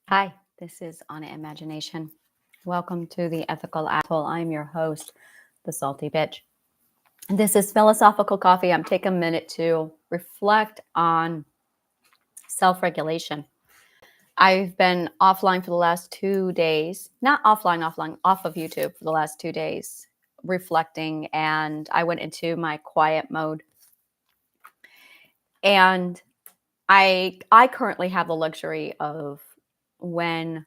Hi, this is Anna Imagination. Welcome to the Ethical Asshole. I'm your host, the Salty Bitch. This is Philosophical Coffee. I'm taking a minute to reflect on self regulation. I've been offline for the last 2 days, not offline, off of YouTube for the last 2 days, reflecting, and I went into my quiet mode. And I currently have the luxury of when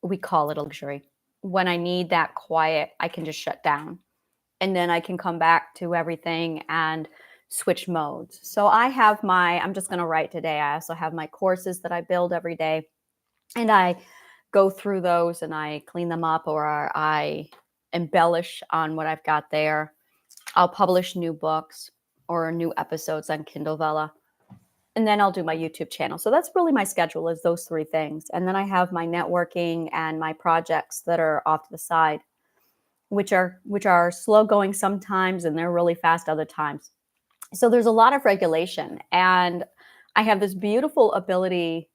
we call it a luxury. When I need that quiet, I can just shut down and then I can come back to everything and switch modes. So I'm just going to write today. I also have my courses that I build every day and I go through those and I clean them up or I embellish on what I've got there. I'll publish new books or new episodes on Kindle Vella, and then I'll do my YouTube channel. So that's really my schedule, is those three things. And then I have my networking and my projects that are off to the side, which are slow going sometimes and they're really fast other times. So there's a lot of regulation, and I have this beautiful ability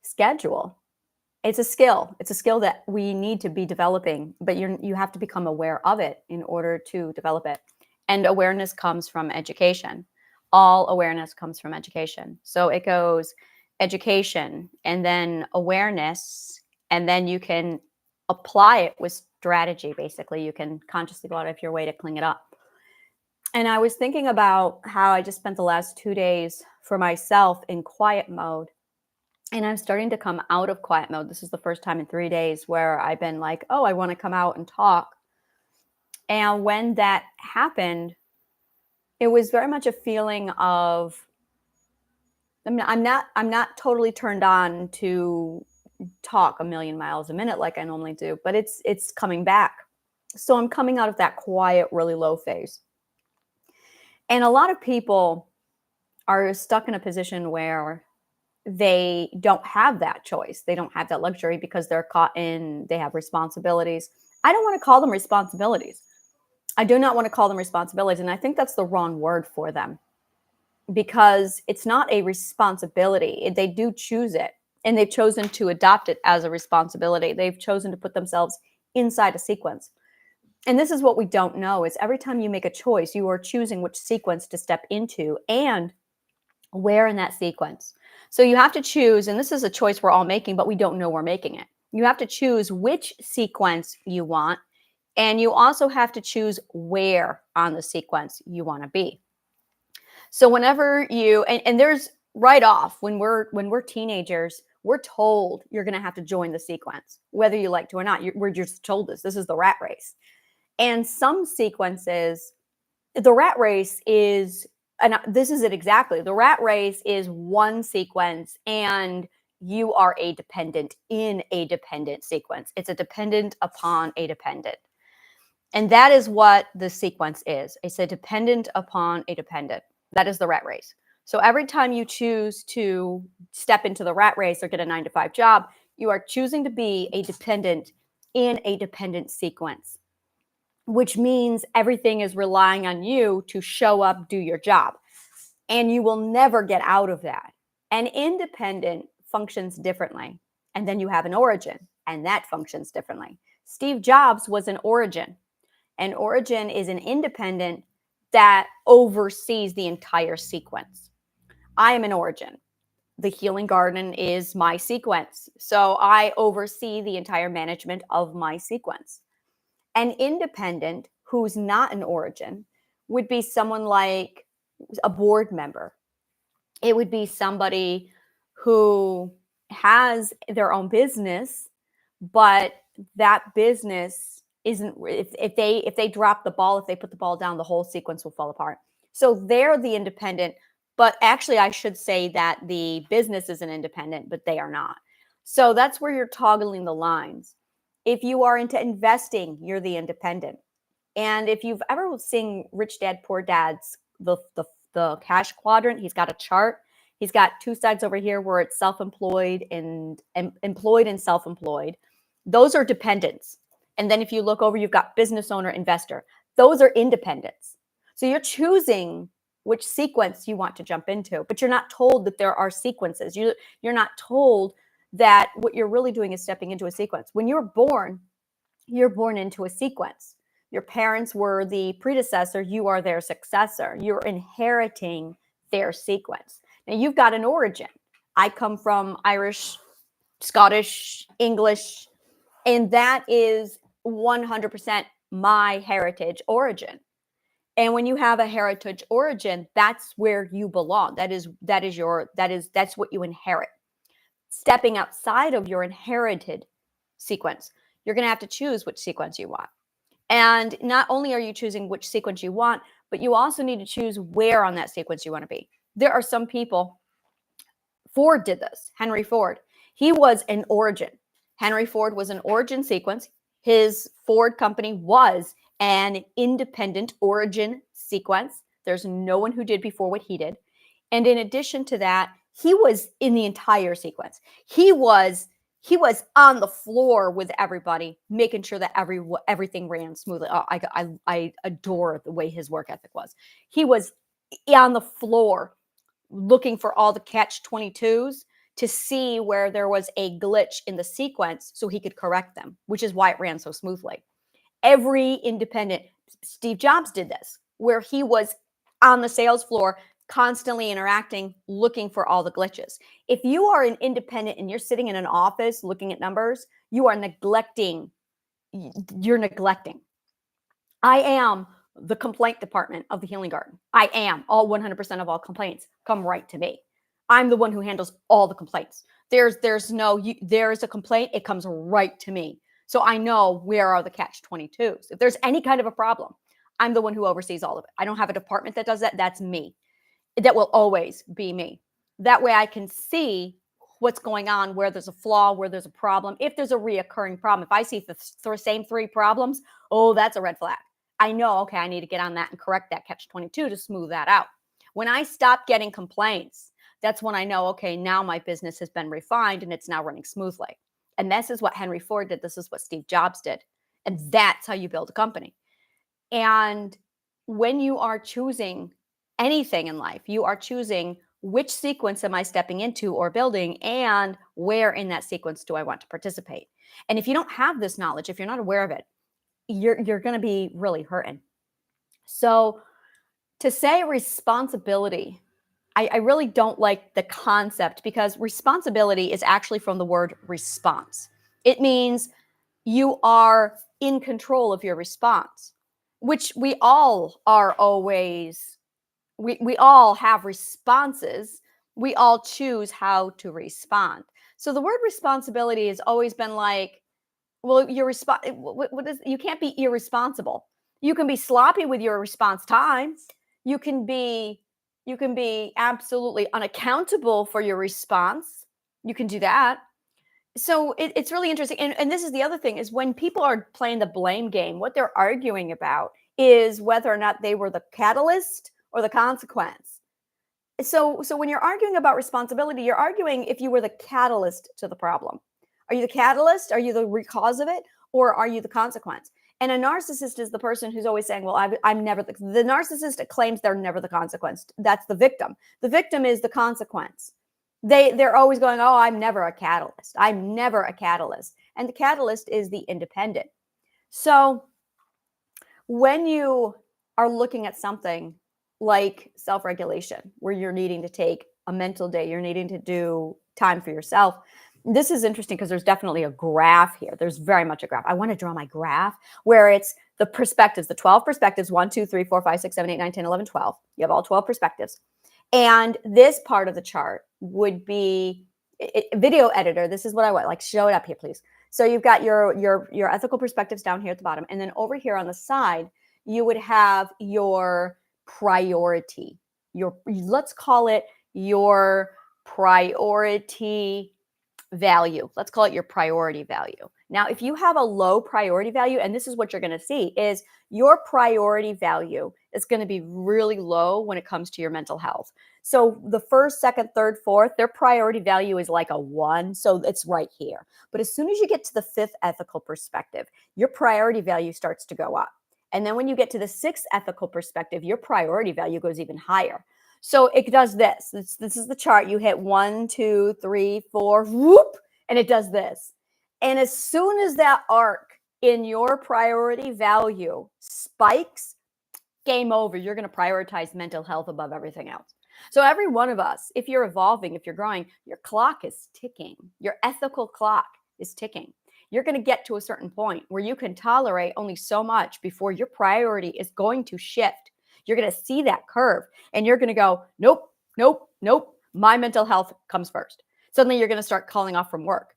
schedule. It's a skill. It's a skill that we need to be developing, but you have to become aware of it in order to develop it. And awareness comes from education. All awareness comes from education. So it goes education and then awareness, and then you can apply it with strategy. Basically, you can consciously go out of your way to clean it up. And I was thinking about how I just spent the last 2 days for myself in quiet mode. And I'm starting to come out of quiet mode. This is the first time in 3 days where I've been like, oh, I want to come out and talk. And when that happened, it was very much a feeling of, I'm not totally turned on to talk a million miles a minute like I normally do, but it's coming back. So I'm coming out of that quiet, really low phase. And a lot of people are stuck in a position where they don't have that choice. They don't have that luxury because they have responsibilities. I don't want to call them responsibilities. I do not want to call them responsibilities. And I think that's the wrong word for them, because it's not a responsibility. They do choose it, and they've chosen to adopt it as a responsibility. They've chosen to put themselves inside a sequence. And this is what we don't know, is every time you make a choice, you are choosing which sequence to step into and where in that sequence. So you have to choose, and this is a choice we're all making, but we don't know we're making it. You have to choose which sequence you want, and you also have to choose where on the sequence you want to be. So whenever and there's right off when we're teenagers, we're told you're going to have to join the sequence, whether you like to or not. We're just told this is the rat race. And some sequences, the rat race is, and this is it exactly. The rat race is one sequence, and you are a dependent in a dependent sequence. It's a dependent upon a dependent. And that is what the sequence is. It's a dependent upon a dependent. That is the rat race. So every time you choose to step into the rat race or get a 9-to-5 job, you are choosing to be a dependent in a dependent sequence, which means everything is relying on you to show up, do your job. And you will never get out of that. An independent functions differently. And then you have an origin, and that functions differently. Steve Jobs was an origin. An origin is an independent that oversees the entire sequence. I am an origin. The healing garden is my sequence. So I oversee the entire management of my sequence. An independent who's not an origin would be someone like a board member. It would be somebody who has their own business, but that business isn't, if they drop the ball, if they put the ball down, the whole sequence will fall apart. So they're the independent, but actually I should say that the business is an independent, but they are not. So that's where you're toggling the lines. If you are into investing, you're the independent. And if you've ever seen Rich Dad Poor Dad's the cash quadrant, he's got a chart. He's got two sides over here where it's self-employed and employed and self-employed. Those are dependents. And then if you look over, you've got business owner, investor. Those are independents. So you're choosing which sequence you want to jump into, but you're not told that there are sequences. You're not told that what you're really doing is stepping into a sequence. When you're born into a sequence. Your parents were the predecessor, you are their successor. You're inheriting their sequence. Now you've got an origin. I come from Irish, Scottish, English, and that is 100% my heritage origin. And when you have a heritage origin, that's where you belong. That's what you inherit. Stepping outside of your inherited sequence, you're going to have to choose which sequence you want. And not only are you choosing which sequence you want, but you also need to choose where on that sequence you want to be. There are some people, Ford did this, Henry Ford. He was an origin. Henry Ford was an origin sequence. His Ford company was an independent origin sequence. There's no one who did before what he did. And in addition to that, he was in the entire sequence. He was on the floor with everybody, making sure that everything ran smoothly. Oh, I adore the way his work ethic was. He was on the floor looking for all the catch-22s to see where there was a glitch in the sequence so he could correct them, which is why it ran so smoothly. Every independent, Steve Jobs did this, where he was on the sales floor constantly interacting, looking for all the glitches. If you are an independent and you're sitting in an office looking at numbers, you are neglecting. You're neglecting. I am the complaint department of the Healing Garden. I am. All 100% of all complaints come right to me. I'm the one who handles all the complaints. There's a complaint, it comes right to me. So I know where are the catch-22s. If there's any kind of a problem, I'm the one who oversees all of it. I don't have a department that does that. That's me. That will always be me. That way I can see what's going on, where there's a flaw, where there's a problem. If there's a reoccurring problem, if I see the same 3 problems, oh, that's a red flag. I know, okay, I need to get on that and correct that catch-22 to smooth that out. When I stop getting complaints, that's when I know, okay, now my business has been refined and it's now running smoothly. And this is what Henry Ford did. This is what Steve Jobs did. And that's how you build a company. And when you are choosing anything in life, you are choosing which sequence am I stepping into or building, and where in that sequence do I want to participate. And if you don't have this knowledge, if you're not aware of it, you're going to be really hurting. So to say responsibility, I really don't like the concept, because responsibility is actually from the word response. It means you are in control of your response, which we all are always, we all have responses. We all choose how to respond. So the word responsibility has always been like, well, you can't be irresponsible. You can be sloppy with your response time. You can be absolutely unaccountable for your response. You can do that. So it's really interesting. And this is the other thing, is when people are playing the blame game, what they're arguing about is whether or not they were the catalyst or the consequence. So when you're arguing about responsibility, you're arguing if you were the catalyst to the problem. Are you the catalyst? Are you the root cause of it? Or are you the consequence? And a narcissist is the person who's always saying, well, I'm never the narcissist claims they're never the consequence. That's the victim. The victim is the consequence. They're always going, oh, I'm never a catalyst. I'm never a catalyst. And the catalyst is the independent. So when you are looking at something like self-regulation, where you're needing to take a mental day, you're needing to do time for yourself. This is interesting because there's definitely a graph here. There's very much a graph. I want to draw my graph where it's the perspectives, the 12 perspectives, 1, 2, 3, 4, 5, 6, 7, 8, 9, 10, 11, 12. You have all 12 perspectives. And this part of the chart would be video editor. This is what I want. Like, show it up here, please. So you've got your ethical perspectives down here at the bottom. And then over here on the side, you would have your priority. Let's call it your priority value. Let's call it your priority value. Now, if you have a low priority value, and this is what you're going to see, is your priority value is going to be really low when it comes to your mental health. So the first, second, third, fourth, their priority value is like a 1. So it's right here. But as soon as you get to the 5th ethical perspective, your priority value starts to go up. And then when you get to the 6th ethical perspective, your priority value goes even higher. So it does this. This is the chart. You hit 1, 2, 3, 4, whoop, and it does this. And as soon as that arc in your priority value spikes, game over. You're going to prioritize mental health above everything else. So every one of us, if you're evolving, if you're growing, your clock is ticking. Your ethical clock is ticking. You're going to get to a certain point where you can tolerate only so much before your priority is going to shift. You're going to see that curve and you're going to go, nope, nope, nope. My mental health comes first. Suddenly you're going to start calling off from work.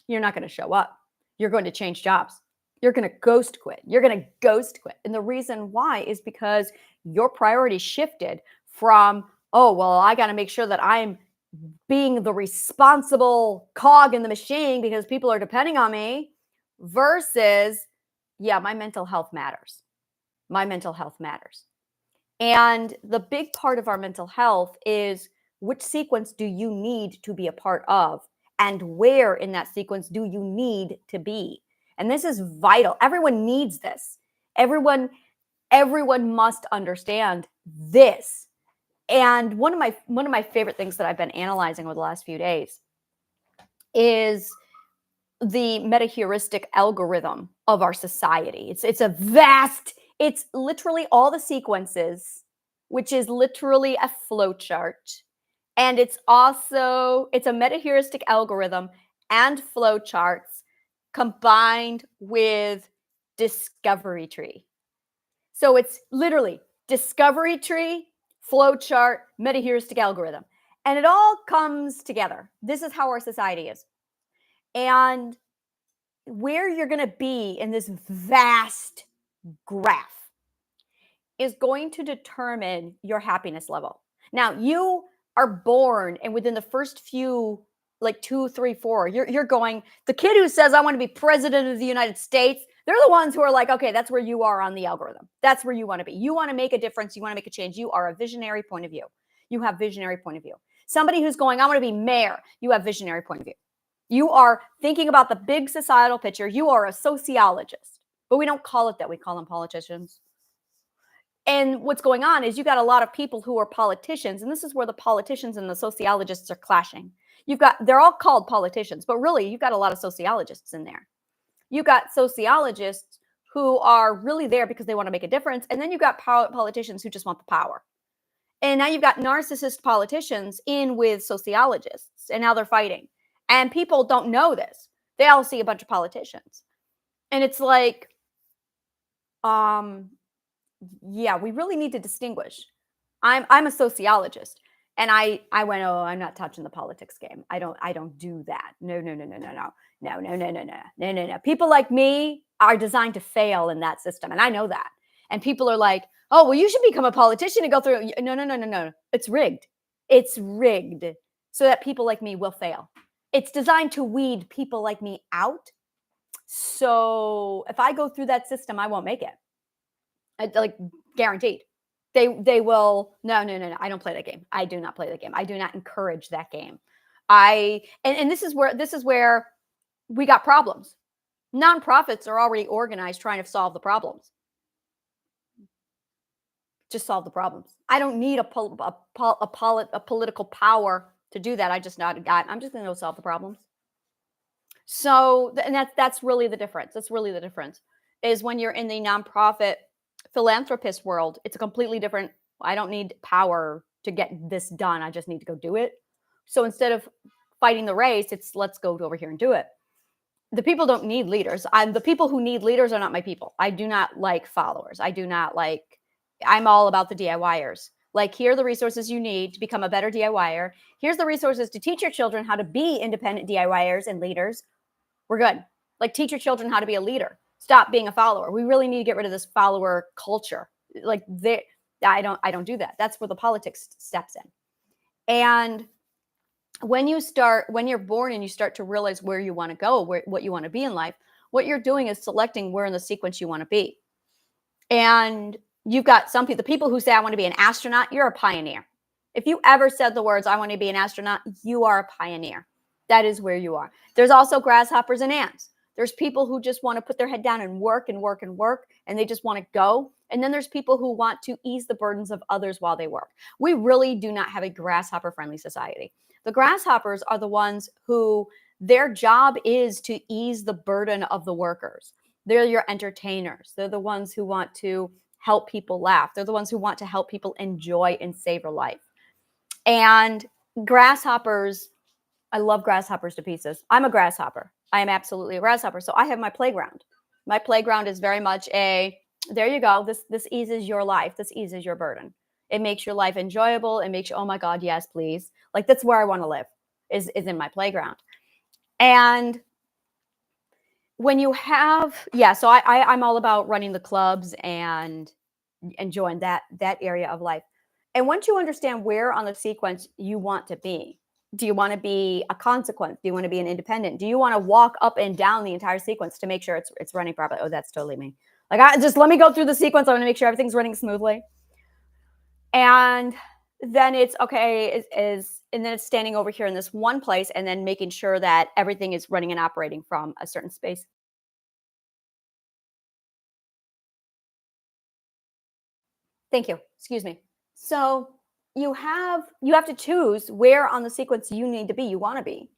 You're not going to show up. You're going to change jobs. You're going to ghost quit. You're going to ghost quit. And the reason why is because your priority shifted from, oh, well, I got to make sure that I'm being the responsible cog in the machine because people are depending on me, versus, yeah, my mental health matters. My mental health matters. And the big part of our mental health is, which sequence do you need to be a part of? And where in that sequence do you need to be? And this is vital. Everyone needs this. Everyone must understand this. And one of my favorite things that I've been analyzing over the last few days is the meta-heuristic algorithm of our society. It's literally all the sequences, which is literally a flow chart. And it's a meta-heuristic algorithm and flow charts combined with discovery tree. So it's literally discovery tree, flow chart, meta-heuristic algorithm. And it all comes together. This is how our society is. And where you're going to be in this vast graph is going to determine your happiness level. Now, you are born, and within the first few, like 2, 3, 4, you're going, the kid who says, I want to be president of the United States, they're the ones who are like, okay, that's where you are on the algorithm. That's where you want to be. You want to make a difference. You want to make a change. You are a visionary point of view. You have visionary point of view. Somebody who's going, I want to be mayor. You have visionary point of view. You are thinking about the big societal picture. You are a sociologist, but we don't call it that. We call them politicians. And what's going on is you got a lot of people who are politicians, and this is where the politicians and the sociologists are clashing. They're all called politicians, but really you've got a lot of sociologists in there. You've got sociologists who are really there because they want to make a difference, and then you've got politicians who just want the power. And now you've got narcissist politicians in with sociologists, and now they're fighting. And people don't know this. They all see a bunch of politicians. And it's like, yeah, we really need to distinguish. I'm a sociologist, and I went, oh, I'm not touching the politics game. I don't do that. No. People like me are designed to fail in that system, and I know that. And people are like, oh, well, you should become a politician and go through. No. It's rigged. It's rigged so that people like me will fail. It's designed to weed people like me out. So if I go through that system, I won't make it. Like, guaranteed. They will. No. I don't play that game. I do not play that game. I do not encourage that game. And this is where we got problems. Nonprofits are already organized trying to solve the problems. Just solve the problems. I don't need a political power to do that. I'm just going to go solve the problems. So, and that's really the difference. That's really the difference, is when you're in the nonprofit philanthropist world, it's a completely different. I don't need power to get this done. I just need to go do it. So instead of fighting the race, it's let's go over here and do it. The people don't need leaders. The people who need leaders are not my people. I do not like followers. I'm all about the DIYers. Like, here are the resources you need to become a better DIYer. Here's the resources to teach your children how to be independent DIYers and leaders. We're good. Like, teach your children how to be a leader. Stop being a follower. We really need to get rid of this follower culture. Like, I don't do that. That's where the politics steps in. And when you're born and you start to realize where you want to go, what you want to be in life, what you're doing is selecting where in the sequence you want to be. And you've got the people who say, I want to be an astronaut, you're a pioneer. If you ever said the words, I want to be an astronaut, you are a pioneer. That is where you are. There's also grasshoppers and ants. There's people who just want to put their head down and work, and they just want to go. And then there's people who want to ease the burdens of others while they work. We really do not have a grasshopper-friendly society. The grasshoppers are the ones who Their job is to ease the burden of the workers. They're your entertainers. They're the ones who want to help people laugh. They're the ones who want to help people enjoy and savor life. And grasshoppers, I love grasshoppers to pieces. I'm a grasshopper. I am absolutely a grasshopper. So I have my playground. My playground is very much a, there you go. This eases your life. This eases your burden. It makes your life enjoyable. It makes you, oh my God, yes, please. Like that's where I want to live, is in my playground. And when you have, yeah, so I'm all about running the clubs and enjoying that area of life. And once you understand where on the sequence you want to be, do you want to be a consequence? Do you want to be an independent? Do you want to walk up and down the entire sequence to make sure it's running properly? Oh, that's totally me. Like, I just let me go through the sequence. I want to make sure everything's running smoothly. And then it's okay, and then it's standing over here in this one place and then making sure that everything is running and operating from a certain space. Thank you. Excuse me. So you have to choose where on the sequence you need to be, you want to be.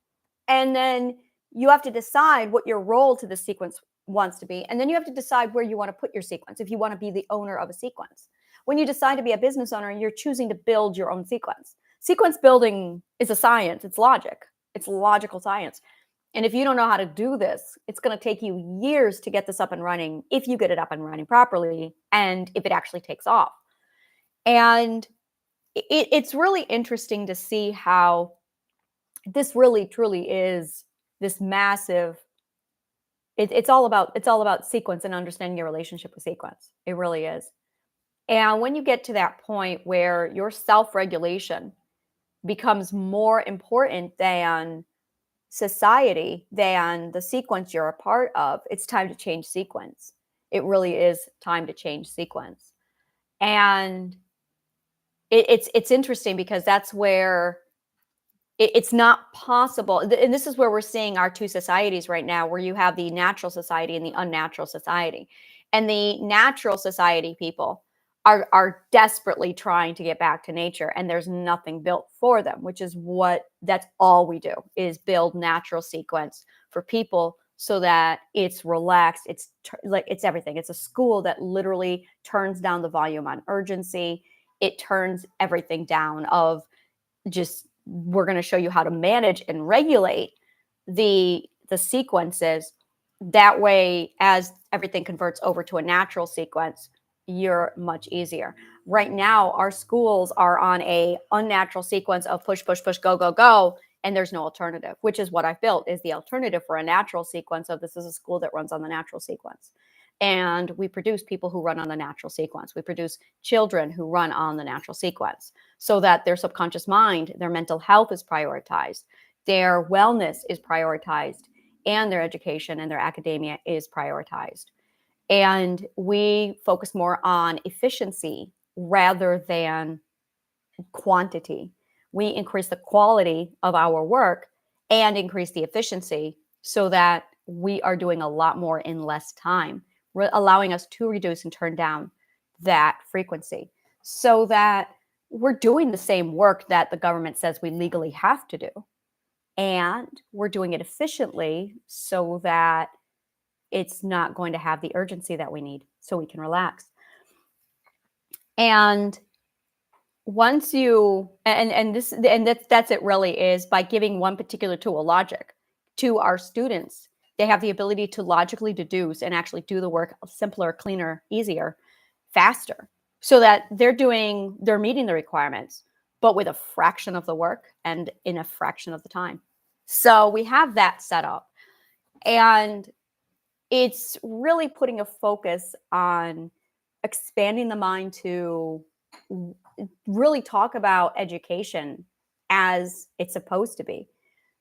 And then you have to decide what your role to the sequence wants to be. And then you have to decide where you want to put your sequence if you want to be the owner of a sequence. When you decide to be a business owner, you're choosing to build your own sequence. Sequence building is a science, it's logic. It's logical science. And if you don't know how to do this, it's going to take you years to get this up and running if you get it up and running properly and if it actually takes off. And it's really interesting to see how this really truly is this massive, it's all about sequence and understanding your relationship with sequence. It really is. And when you get to that point where your self-regulation becomes more important than society, than the sequence you're a part of, it's time to change sequence. It really is time to change sequence. And it's interesting because that's where it's not possible. And this is where we're seeing our two societies right now, where you have the natural society and the unnatural society. And the natural society people are desperately trying to get back to nature, and there's nothing built for them, which is that's all we do, is build natural sequence for people so that it's relaxed. Like it's everything. It's a school that literally turns down the volume on urgency. It turns everything down of just, we're going to show you how to manage and regulate the sequences. That way, as everything converts over to a natural sequence, you're much easier. Right now, our schools are on a unnatural sequence of push, push, push, go, go, go, and there's no alternative, which is what I've built, is the alternative for a natural sequence of, this is a school that runs on the natural sequence. And we produce people who run on the natural sequence. We produce children who run on the natural sequence so that their subconscious mind, their mental health is prioritized, their wellness is prioritized, and their education and their academia is prioritized. And we focus more on efficiency rather than quantity. We increase the quality of our work and increase the efficiency so that we are doing a lot more in less time, allowing us to reduce and turn down that frequency so that we're doing the same work that the government says we legally have to do. And we're doing it efficiently so that it's not going to have the urgency that we need so we can relax. And once you, and that's it, really is by giving one particular tool, logic, to our students, they have the ability to logically deduce and actually do the work simpler, cleaner, easier, faster, so that they're meeting the requirements, but with a fraction of the work and in a fraction of the time. So we have that set up. And it's really putting a focus on expanding the mind to really talk about education as it's supposed to be.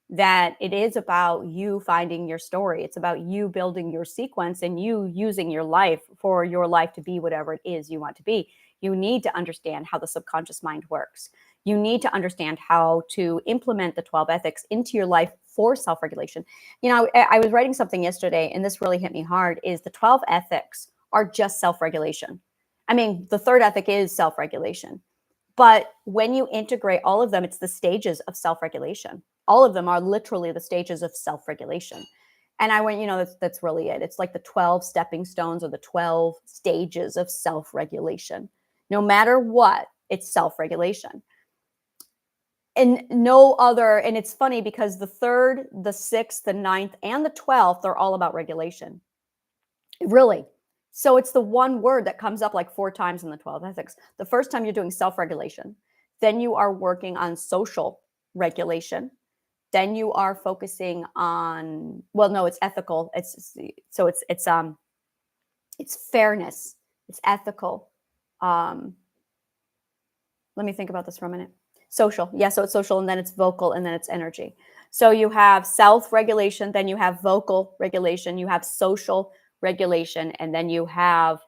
That it is about you finding your story. It's about you building your sequence and you using your life for your life to be whatever it is you want to be. You need to understand how the subconscious mind works. You need to understand how to implement the 12 ethics into your life for self-regulation. You know, I was writing something yesterday, and this really hit me hard, is the 12 ethics are just self-regulation. I mean, the third ethic is self-regulation. But when you integrate all of them, it's the stages of self-regulation. All of them are literally the stages of self-regulation. And I went, that's really it. It's like the 12 stepping stones or the 12 stages of self-regulation. No matter what, it's self-regulation. And no other, and it's funny because the 3rd, the 6th, the 9th, and the 12th are all about regulation. Really. So it's the one word that comes up like 4 times in the 12 ethics. The first time you're doing self-regulation, then you are working on social regulation. Then you are focusing on, well, no, it's ethical. It's fairness. It's ethical. Let me think about this for a minute. Social. Yeah, so it's social, and then it's vocal, and then it's energy. So you have self-regulation, then you have vocal regulation, you have social regulation, and then you have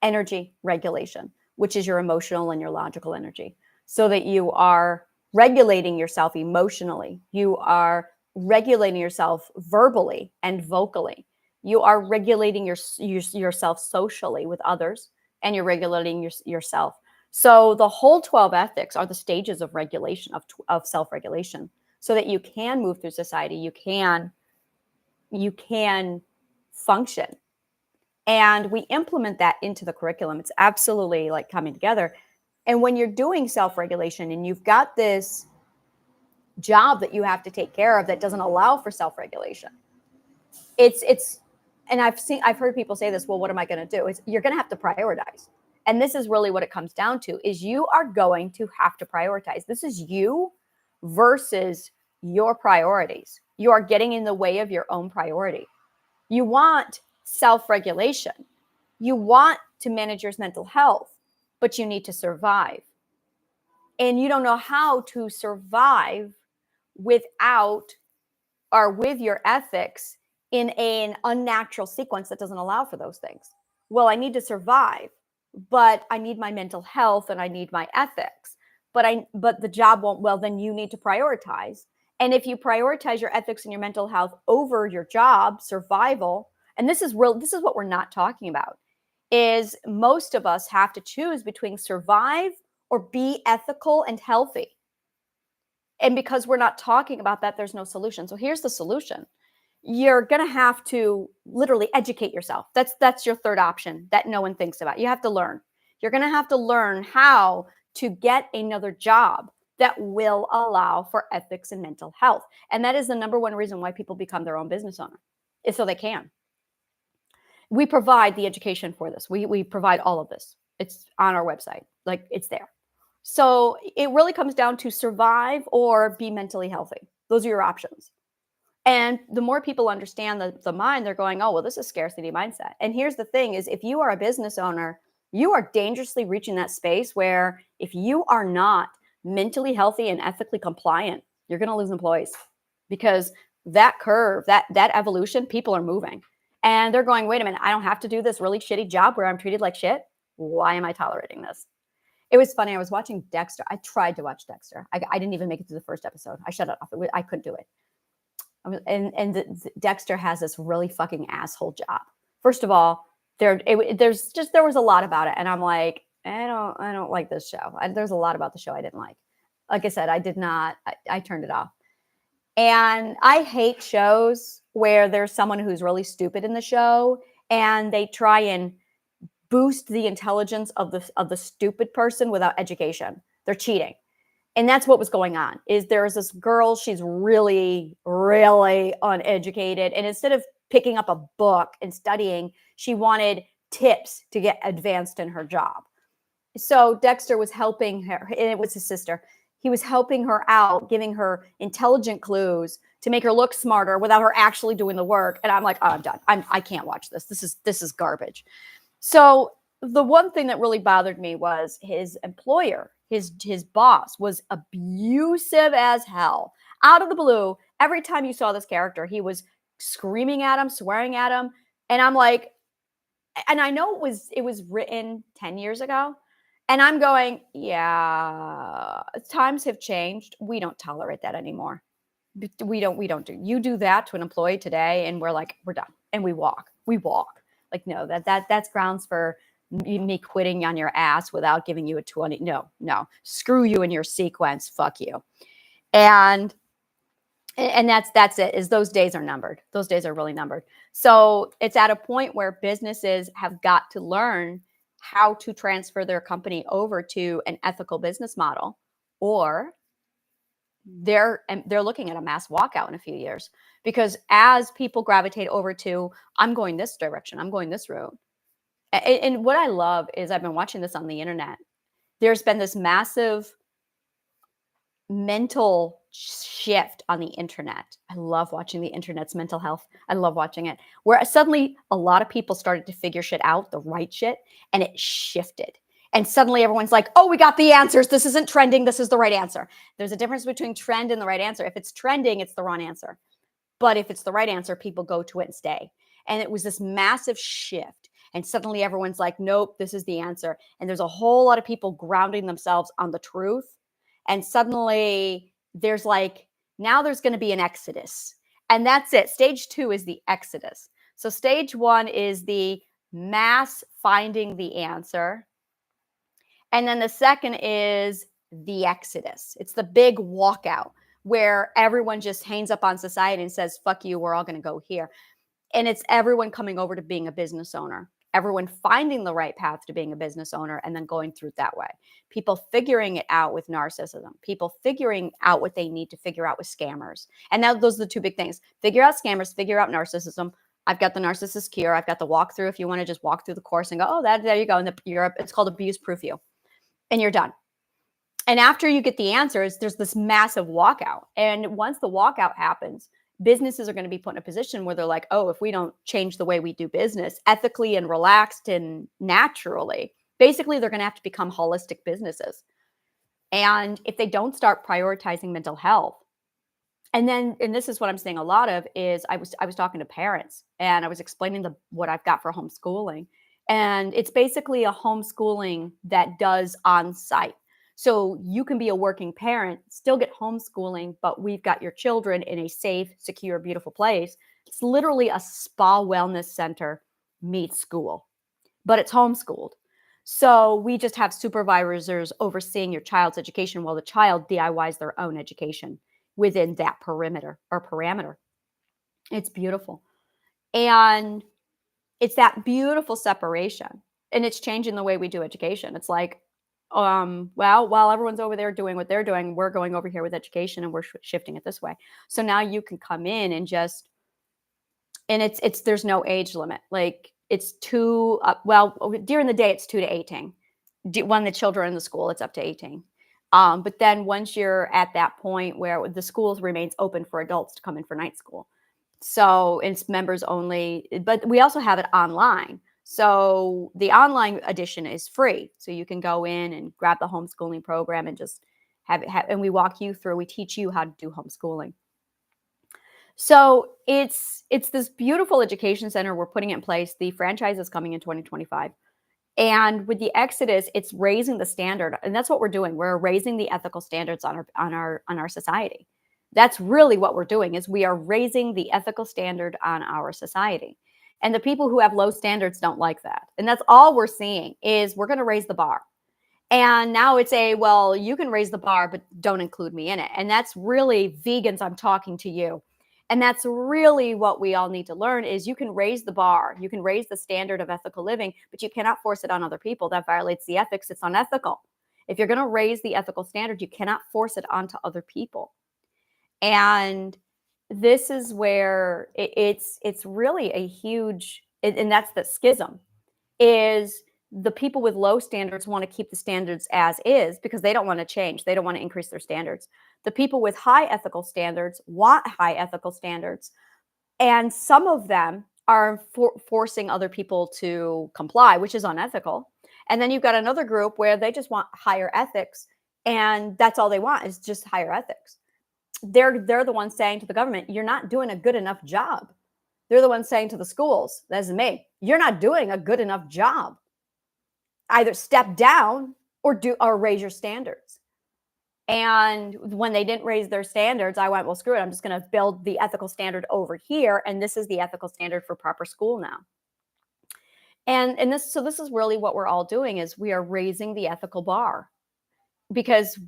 energy regulation, which is your emotional and your logical energy. So that you are regulating yourself emotionally. You are regulating yourself verbally and vocally. You are regulating yourself socially with others, and you're regulating yourself. So the whole 12 ethics are the stages of regulation, of self-regulation, so that you can move through society. You can function. And we implement that into the curriculum. It's absolutely like coming together. And when you're doing self-regulation and you've got this job that you have to take care of that doesn't allow for self-regulation, and I've heard people say this, well, what am I going to do? You're going to have to prioritize. And this is really what it comes down to, is you are going to have to prioritize. This is you versus your priorities. You are getting in the way of your own priority. You want self-regulation. You want to manage your mental health, but you need to survive. And you don't know how to survive without or with your ethics in an unnatural sequence that doesn't allow for those things. Well, I need to survive, but I need my mental health and I need my ethics. But the job won't, well, then you need to prioritize. And if you prioritize your ethics and your mental health over your job, survival, and this is what we're not talking about, is most of us have to choose between survive or be ethical and healthy. And because we're not talking about that, there's no solution. So here's the solution. You're going to have to literally educate yourself. That's your third option that no one thinks about. You have to learn. You're going to have to learn how to get another job that will allow for ethics and mental health. And that is the number one reason why people become their own business owner, is so they can. We provide the education for this. We provide all of this. It's on our website. Like, it's there. So it really comes down to survive or be mentally healthy. Those are your options. And the more people understand the mind, they're going, oh, well, this is scarcity mindset. And here's the thing is, if you are a business owner, you are dangerously reaching that space where if you are not mentally healthy and ethically compliant, you're going to lose employees, because that curve, that evolution, people are moving and they're going, wait a minute, I don't have to do this really shitty job where I'm treated like shit. Why am I tolerating this? It was funny. I was watching Dexter. I tried to watch Dexter. I didn't even make it through the first episode. I shut it off. I couldn't do it. Dexter has this really fucking asshole job. First of all, there was a lot about it, and I'm like, I don't like this show. There's a lot about the show I didn't like. Like I said, I did not. I turned it off. And I hate shows where there's someone who's really stupid in the show, and they try and boost the intelligence of the stupid person without education. They're cheating. And that's what was going on. Is there's this girl, she's really, really uneducated. And instead of picking up a book and studying, she wanted tips to get advanced in her job. So Dexter was helping her, and it was his sister. He was helping her out, giving her intelligent clues to make her look smarter without her actually doing the work. And I'm like, oh, I'm done. I can't watch this. This is garbage. So the one thing that really bothered me was his employer, his boss was abusive as hell. Out of the blue, every time you saw this character, he was screaming at him, swearing at him. And I'm like, and I know it was written 10 years ago. And I'm going, yeah, times have changed. We don't tolerate that anymore. We don't do. You do that to an employee today, and we're like, we're done. And we walk. Like, no, that's grounds for me quitting on your ass without giving you a 20. No, screw you and your sequence. Fuck you. And And that's it, is those days are numbered. Those days are really numbered. So it's at a point where businesses have got to learn how to transfer their company over to an ethical business model, or they're looking at a mass walkout in a few years, because as people gravitate over to, I'm going this direction, I'm going this route. And what I love is, I've been watching this on the internet. There's been this massive mental shift on the internet. I love watching the internet's mental health. I love watching it. Where suddenly a lot of people started to figure shit out, the right shit, and it shifted. And suddenly everyone's like, oh, we got the answers. This isn't trending. This is the right answer. There's a difference between trend and the right answer. If it's trending, it's the wrong answer. But if it's the right answer, people go to it and stay. And it was this massive shift. And suddenly everyone's like, nope, this is the answer. And there's a whole lot of people grounding themselves on the truth. And suddenly there's like, now there's going to be an exodus. And that's it. Stage 2 is the exodus. So stage 1 is the mass finding the answer. And then the second is the exodus. It's the big walkout where everyone just hangs up on society and says, fuck you, we're all going to go here. And it's everyone coming over to being a business owner, everyone finding the right path to being a business owner and then going through it that way. People figuring it out with narcissism, people figuring out what they need to figure out with scammers. And now those are the two big things. Figure out scammers, figure out narcissism. I've got the narcissist cure. I've got the walkthrough. If you want to just walk through the course and go, oh, there you go. And it's called Abuse Proof You. And you're done. And after you get the answers, there's this massive walkout. And once the walkout happens, businesses are going to be put in a position where they're like, oh, if we don't change the way we do business ethically and relaxed and naturally, basically they're going to have to become holistic businesses. And if they don't start prioritizing mental health, and this is what I'm seeing a lot of, is I was talking to parents and I was explaining what I've got for homeschooling. And it's basically a homeschooling that does on site. So you can be a working parent, still get homeschooling, but we've got your children in a safe, secure, beautiful place. It's literally a spa wellness center meets school, but it's homeschooled. So we just have supervisors overseeing your child's education while the child DIYs their own education within that perimeter or parameter. It's beautiful. And it's that beautiful separation. And it's changing the way we do education. It's like, well, while everyone's over there doing what they're doing, we're going over here with education and we're shifting it this way. So now you can come in and just, and there's no age limit. Like it's during the day, it's 2 to 18. When the children are in the school, it's up to 18. But then once you're at that point where the school remains open for adults to come in for night school. So it's members only, but we also have it online. So the online edition is free. So you can go in and grab the homeschooling program and just have it. And we walk you through, we teach you how to do homeschooling. So it's this beautiful education center we're putting in place. The franchise is coming in 2025. And with the exodus, it's raising the standard. And that's what we're doing. We're raising the ethical standards on our society. That's really what we're doing, is we are raising the ethical standard on our society. And the people who have low standards don't like that. And that's all we're seeing, is we're going to raise the bar. And now it's well, you can raise the bar, but don't include me in it. And that's really, vegans, I'm talking to you. And that's really what we all need to learn, is you can raise the bar, you can raise the standard of ethical living, but you cannot force it on other people. That violates the ethics. It's unethical. If you're going to raise the ethical standard, you cannot force it onto other people. And this is where it's really a huge, and that's the schism, is the people with low standards want to keep the standards as is because they don't want to change. They don't want to increase their standards. The people with high ethical standards want high ethical standards. And some of them are forcing other people to comply, which is unethical. And then you've got another group where they just want higher ethics. And that's all they want, is just higher ethics. They're the ones saying to the government, you're not doing a good enough job. They're the ones saying to the schools, that's me, you're not doing a good enough job. Either step down or raise your standards. And when they didn't raise their standards, I went, well, screw it. I'm just going to build the ethical standard over here. And this is the ethical standard for proper school now. And this is really what we're all doing, is we are raising the ethical bar, because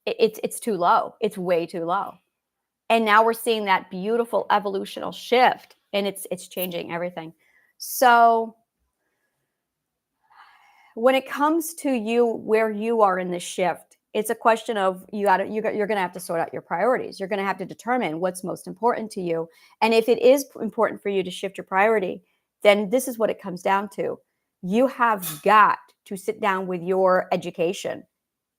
it's too low. It's way too low. And now we're seeing that beautiful evolutional shift, and it's changing everything. So when it comes to you where you are in this shift, it's a question of you're going to have to sort out your priorities. You're going to have to determine what's most important to you. And if it is important for you to shift your priority, then this is what it comes down to. You have got to sit down with your education,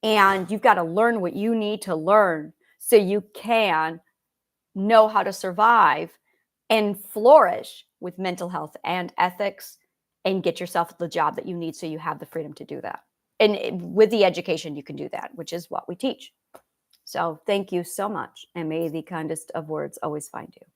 and you've got to learn what you need to learn so you can know how to survive and flourish with mental health and ethics and get yourself the job that you need so you have the freedom to do that. And with the education, you can do that, which is what we teach. So thank you so much. And may the kindest of words always find you.